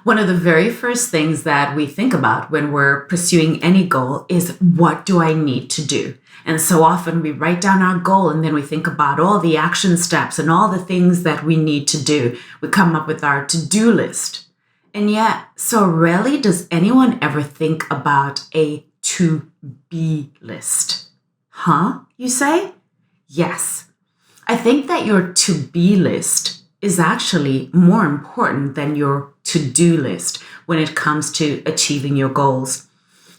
One of the very first things that we think about when we're pursuing any goal is what do I need to do? And so often we write down our goal and then we think about all the action steps and all the things that we need to do. We come up with our to-do list. And yet, so rarely does anyone ever think about a to-be list. Huh, you say? Yes. I think that your to-be list is actually more important than your to-do list when it comes to achieving your goals.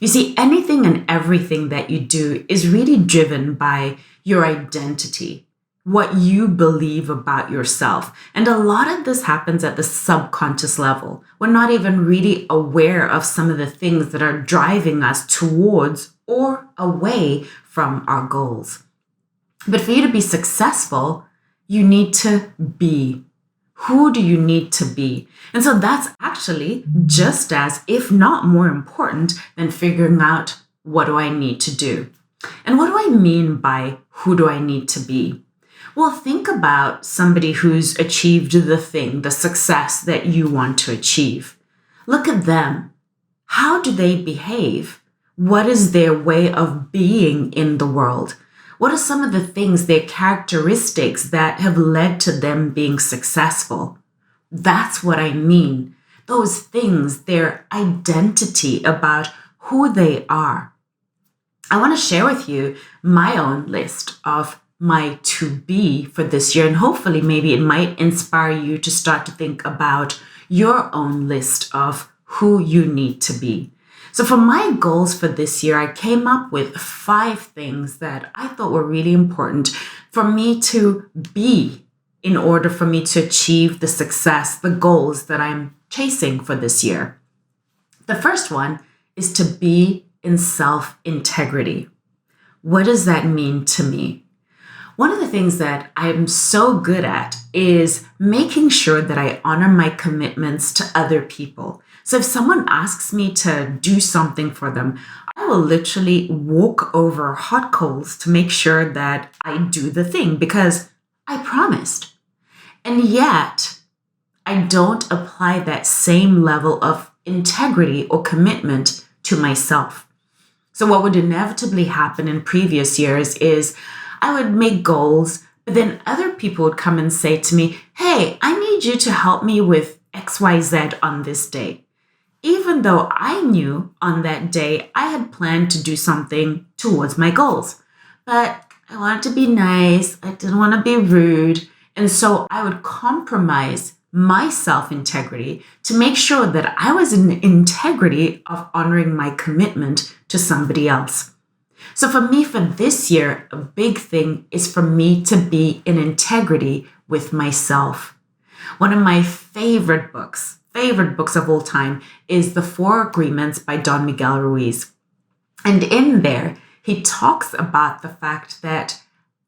You see, anything and everything that you do is really driven by your identity, what you believe about yourself. And a lot of this happens at the subconscious level. We're not even really aware of some of the things that are driving us towards or away from our goals. But for you to be successful, you need to be. Who do you need to be? And so that's actually just as, if not more important than figuring out what do I need to do. And what do I mean by who do I need to be? Well, think about somebody who's achieved the thing, the success that you want to achieve. Look at them. How do they behave? What is their way of being in the world? What are some of the things, their characteristics that have led to them being successful? That's what I mean. Those things, their identity about who they are. I want to share with you my own list of my to be for this year, and hopefully maybe it might inspire you to start to think about your own list of who you need to be. So for my goals for this year, I came up with 5 things that I thought were really important for me to be in order for me to achieve the success, the goals that I'm chasing for this year. The first one is to be in self-integrity. What does that mean to me? One of the things that I'm so good at is making sure that I honor my commitments to other people. So if someone asks me to do something for them, I will literally walk over hot coals to make sure that I do the thing because I promised. And yet, I don't apply that same level of integrity or commitment to myself. So what would inevitably happen in previous years is I would make goals, but then other people would come and say to me, hey, I need you to help me with XYZ on this day. Even though I knew on that day I had planned to do something towards my goals. But I wanted to be nice, I didn't want to be rude, and so I would compromise my self-integrity to make sure that I was in integrity of honoring my commitment to somebody else. So for me, for this year, a big thing is for me to be in integrity with myself. One of my favorite books of all time is The 4 Agreements by Don Miguel Ruiz. And in there, he talks about the fact that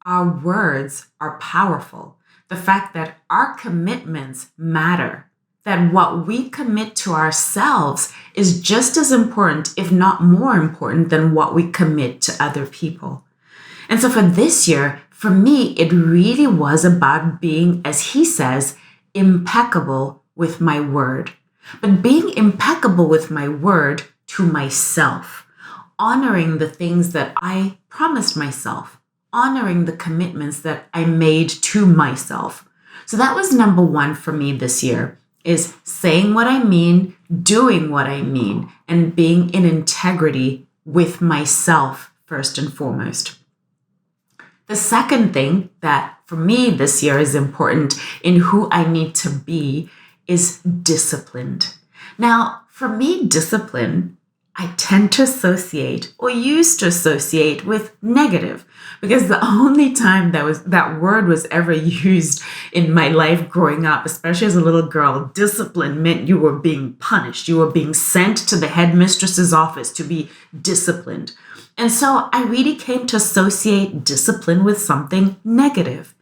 our words are powerful, the fact that our commitments matter, that what we commit to ourselves is just as important, if not more important, than what we commit to other people. And so for this year, for me, it really was about being, as he says, impeccable with my word, but being impeccable with my word to myself, honoring the things that I promised myself, honoring the commitments that I made to myself. So that was number 1 for me this year, is saying what I mean, doing what I mean, and being in integrity with myself first and foremost. The second thing that for me this year is important in who I need to be is disciplined. Now, for me, discipline, I tend to associate or used to associate with negative because the only time that word was ever used in my life growing up, especially as a little girl, discipline meant you were being punished. You were being sent to the headmistress's office to be disciplined. And so I really came to associate discipline with something negative.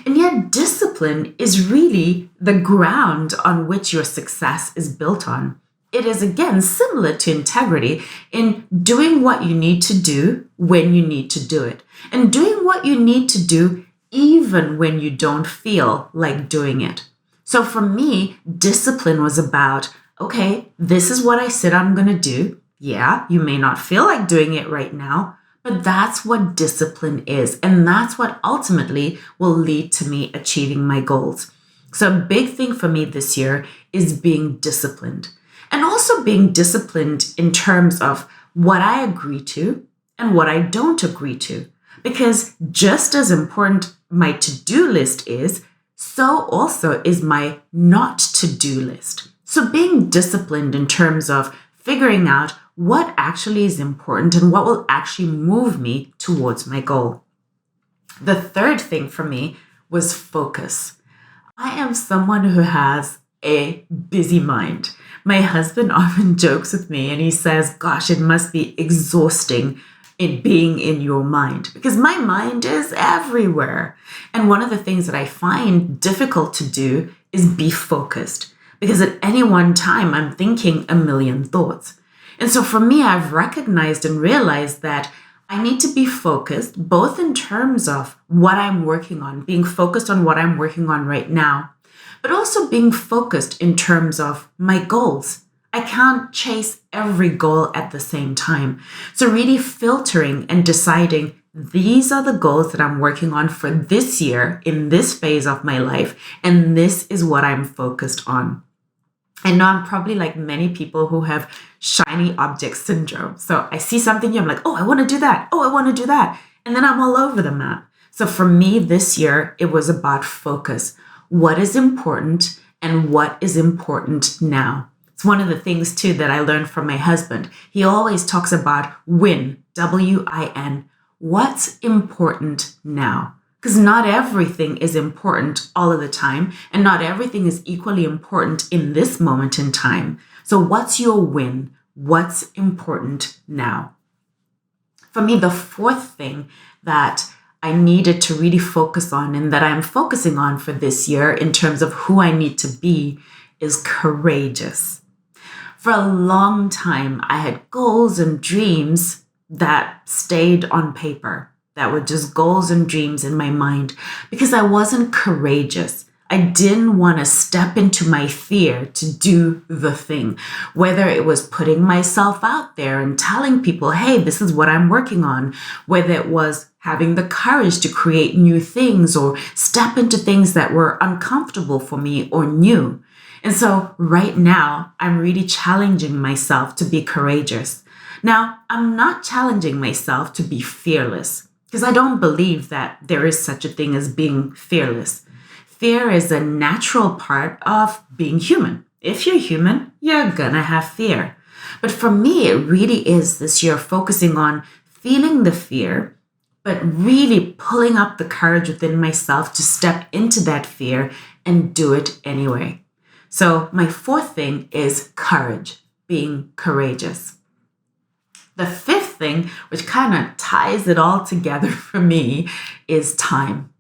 And yet discipline is really the ground on which your success is built on. It is, again, similar to integrity in doing what you need to do when you need to do it, and doing what you need to do even when you don't feel like doing it. So for me, discipline was about, okay, this is what I said I'm going to do. Yeah, you may not feel like doing it right now, but that's what discipline is. And that's what ultimately will lead to me achieving my goals. So a big thing for me this year is being disciplined, and also being disciplined in terms of what I agree to and what I don't agree to. Because just as important my to-do list is, so also is my not to-do list. So being disciplined in terms of figuring out what actually is important and what will actually move me towards my goal. The third thing for me was focus. I am someone who has a busy mind. My husband often jokes with me and he says, gosh, it must be exhausting in being in your mind, because my mind is everywhere. And one of the things that I find difficult to do is be focused, because at any one time I'm thinking a million thoughts. And so for me, I've recognized and realized that I need to be focused, both in terms of what I'm working on, being focused on what I'm working on right now, but also being focused in terms of my goals. I can't chase every goal at the same time. So really filtering and deciding these are the goals that I'm working on for this year in this phase of my life, and this is what I'm focused on. I know I'm probably like many people who have shiny object syndrome. So I see something here, I'm like, oh, I want to do that. Oh, I want to do that. And then I'm all over the map. So for me this year, it was about focus. What is important and what is important now? It's one of the things too that I learned from my husband. He always talks about win, W-I-N. What's important now? Because not everything is important all of the time, and not everything is equally important in this moment in time. So what's your win? What's important now? For me, the fourth thing that I needed to really focus on and that I'm focusing on for this year in terms of who I need to be is courageous. For a long time, I had goals and dreams that stayed on paper, that were just goals and dreams in my mind, because I wasn't courageous. I didn't want to step into my fear to do the thing, whether it was putting myself out there and telling people, hey, this is what I'm working on, whether it was having the courage to create new things or step into things that were uncomfortable for me or new. And so right now, I'm really challenging myself to be courageous. Now, I'm not challenging myself to be fearless, because I don't believe that there is such a thing as being fearless. Fear is a natural part of being human. If you're human, you're gonna have fear. But for me, it really is this year focusing on feeling the fear, but really pulling up the courage within myself to step into that fear and do it anyway. So my fourth thing is courage, being courageous. The fifth thing, which kind of ties it all together for me, is time.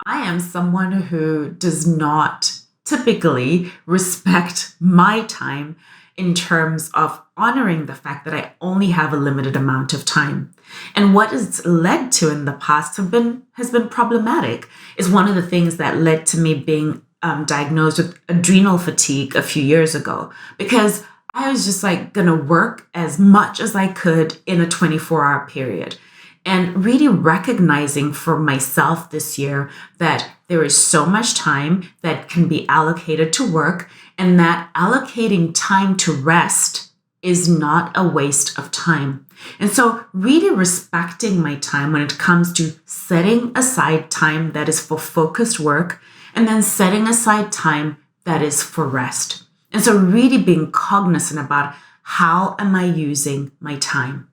I am someone who does not typically respect my time in terms of honoring the fact that I only have a limited amount of time. And what it's led to in the past has been problematic. Is one of the things that led to me being diagnosed with adrenal fatigue a few years ago, because I was just like gonna work as much as I could in a 24-hour period. And really recognizing for myself this year that there is so much time that can be allocated to work, and that allocating time to rest is not a waste of time. And so really respecting my time when it comes to setting aside time that is for focused work, and then setting aside time that is for rest. And so really being cognizant about how am I using my time.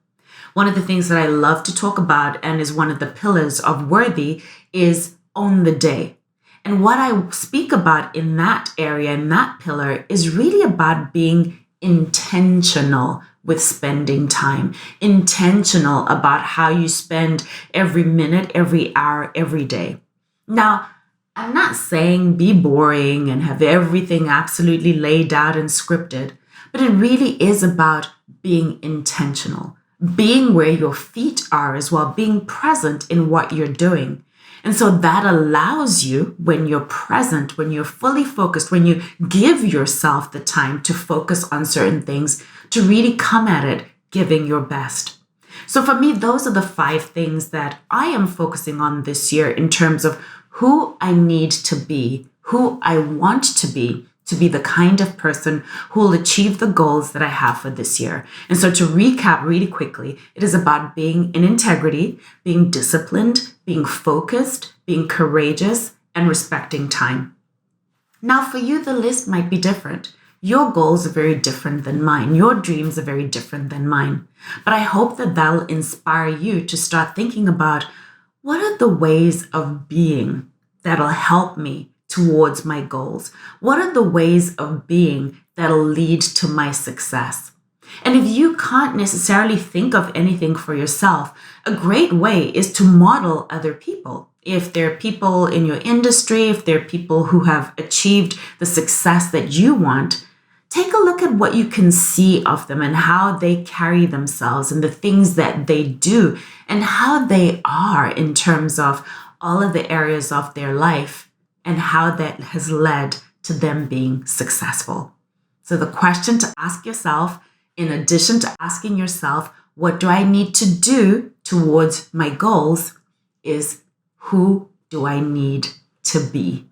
One of the things that I love to talk about, and is one of the pillars of Worthy, is own the day. And what I speak about in that area, in that pillar, is really about being intentional with spending time, intentional about how you spend every minute, every hour, every day. Now, I'm not saying be boring and have everything absolutely laid out and scripted, but it really is about being intentional, being where your feet are as well, being present in what you're doing. And so that allows you, when you're present, when you're fully focused, when you give yourself the time to focus on certain things, to really come at it giving your best. So for me, those are the 5 things that I am focusing on this year in terms of who I need to be, who I want to be the kind of person who will achieve the goals that I have for this year. And so to recap really quickly, it is about being in integrity, being disciplined, being focused, being courageous, and respecting time. Now, for you, the list might be different. Your goals are very different than mine. Your dreams are very different than mine. But I hope that that'll inspire you to start thinking about what are the ways of being that'll help me towards my goals? What are the ways of being that'll lead to my success? And if you can't necessarily think of anything for yourself, a great way is to model other people. If there are people in your industry, if there are people who have achieved the success that you want, take a look at what you can see of them and how they carry themselves and the things that they do and how they are in terms of all of the areas of their life and how that has led to them being successful. So the question to ask yourself, in addition to asking yourself, what do I need to do towards my goals, is who do I need to be?